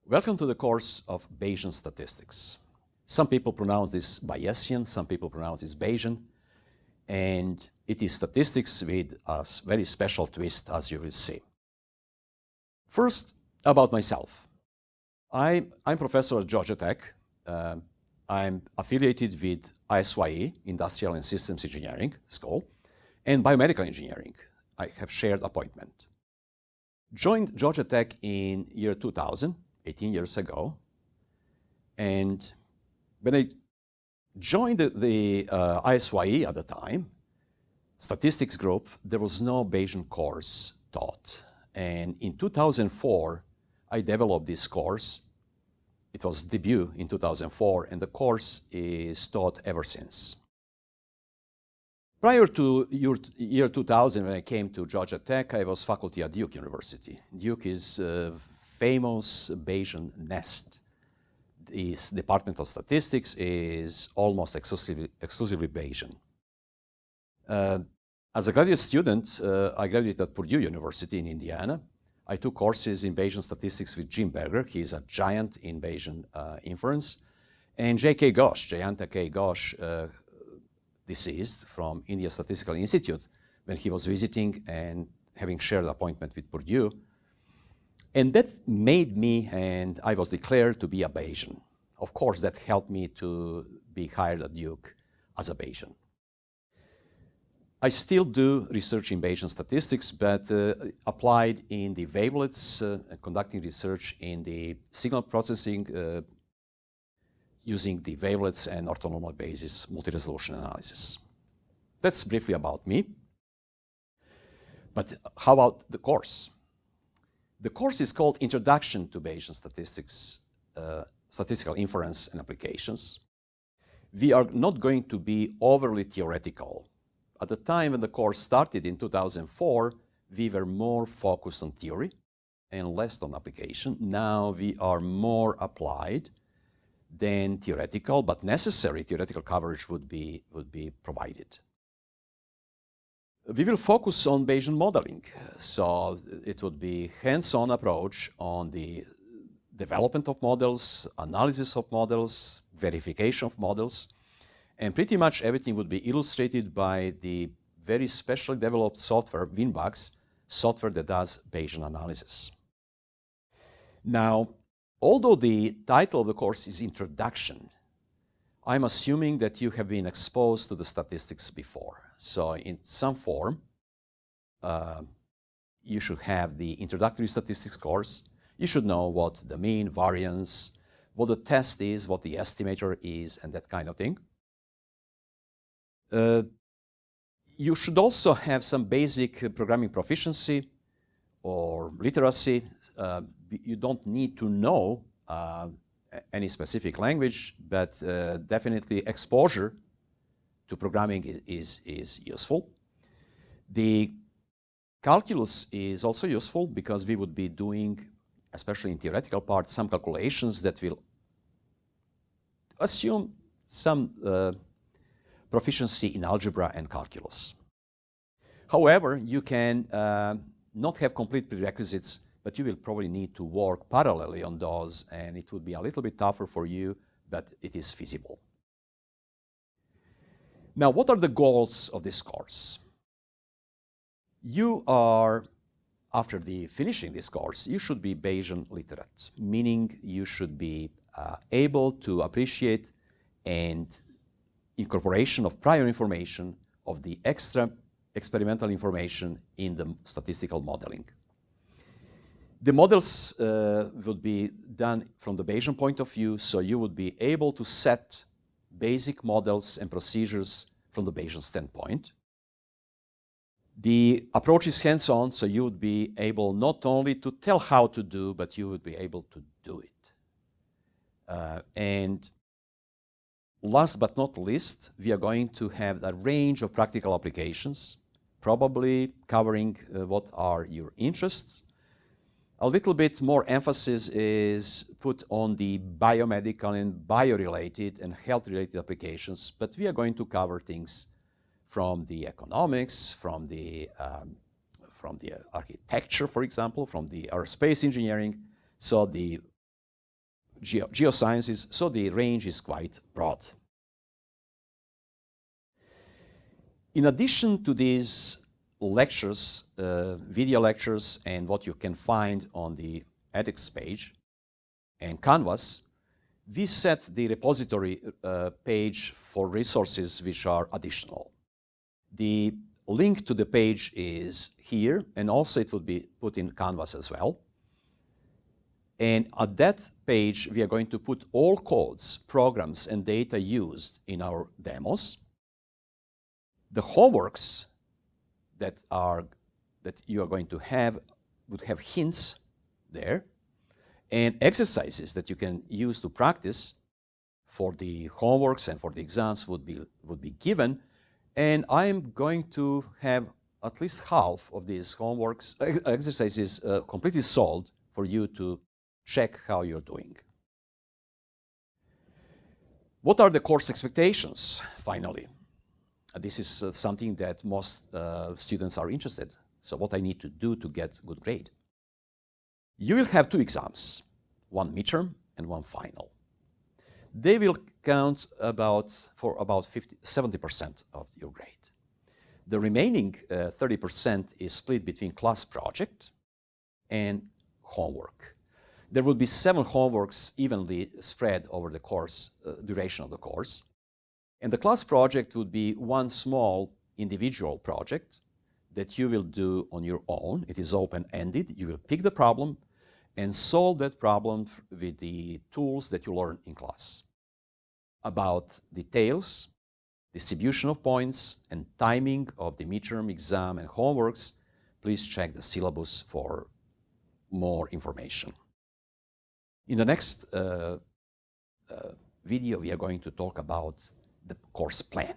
Welcome to the course of Bayesian statistics. Some people pronounce this Bayesian, some people pronounce this Bayesian, and it is statistics with a very special twist, as you will see. First, about myself. I'm professor at Georgia Tech. I'm affiliated with ISYE, Industrial and Systems Engineering School, and Biomedical Engineering. I have shared appointment. Joined Georgia Tech in year 2000, 18 years ago, and when I joined the ISYE at the time, statistics group, there was no Bayesian course taught. And in 2004, I developed this course. It was debut in 2004, and the course is taught ever since. Prior to year 2000, when I came to Georgia Tech, I was faculty at Duke University. Duke is a famous Bayesian nest. This Department of Statistics is almost exclusively Bayesian. As a graduate student, I graduated at Purdue University in Indiana. I took courses in Bayesian statistics with Jim Berger. He's a giant in Bayesian inference. And J.K. Ghosh, Jayanta K. Ghosh, deceased from India Statistical Institute, when he was visiting and having shared appointment with Purdue. And that made me, and I was declared to be a Bayesian. Of course, that helped me to be hired at Duke as a Bayesian. I still do research in Bayesian statistics, but applied in the wavelets, conducting research in the signal processing using the wavelets and orthonormal basis multi-resolution analysis. That's briefly about me. But how about the course? The course is called Introduction to Bayesian Statistics, Statistical Inference and Applications. We are not going to be overly theoretical. At the time when the course started in 2004, we were more focused on theory and less on application. Now we are more applied than theoretical, but necessary theoretical coverage would be provided. We will focus on Bayesian modeling. So it would be hands-on approach on the development of models, analysis of models, verification of models, and pretty much everything would be illustrated by the very specially developed software, Winbugs, software that does Bayesian analysis. Now, although the title of the course is Introduction, I'm assuming that you have been exposed to the statistics before. So in some form, you should have the introductory statistics course. You should know what the mean, variance, what the test is, what the estimator is, and that kind of thing. You should also have some basic programming proficiency or literacy. You don't need to know any specific language, but definitely exposure to programming is useful. The calculus is also useful because we would be doing, especially in theoretical part, some calculations that will assume some proficiency in algebra and calculus. However, you can not have complete prerequisites, but you will probably need to work parallelly on those, and it would be a little bit tougher for you, but it is feasible. Now, what are the goals of this course? You are, after finishing this course, you should be Bayesian literate, meaning you should be able to appreciate and incorporation of prior information of the extra experimental information in the statistical modeling. The models would be done from the Bayesian point of view, so you would be able to set basic models and procedures from the Bayesian standpoint. The approach is hands-on, so you would be able not only to tell how to do, but you would be able to do it. And last but not least, we are going to have a range of practical applications, probably covering what are your interests. A little bit more emphasis is put on the biomedical and bio-related and health-related applications, but we are going to cover things from the economics, from the architecture, for example, from the aerospace engineering. So the geosciences, so the range is quite broad. In addition to these lectures, video lectures, and what you can find on the edX page and Canvas, we set the repository page for resources which are additional. The link to the page is here, and also it would be put in Canvas as well. And at that page, we are going to put all codes, programs, and data used in our demos. The homeworks that you are going to have would have hints there, and exercises that you can use to practice for the homeworks and for the exams would be given. And I am going to have at least half of these homeworks exercises completely solved for you to check how you're doing. What are the course expectations, finally? This is something that most students are interested. So what I need to do to get good grade. You will have 2 exams, one midterm and one final. They will count for about 70% of your grade. The remaining 30% is split between class project and homework. There will be 7 homeworks evenly spread over the course, duration of the course. And the class project would be one small individual project that you will do on your own. It is open-ended. You will pick the problem and solve that problem with the tools that you learn in class. About details, distribution of points, and timing of the midterm exam and homeworks, please check the syllabus for more information. In the next video, we are going to talk about the course plan.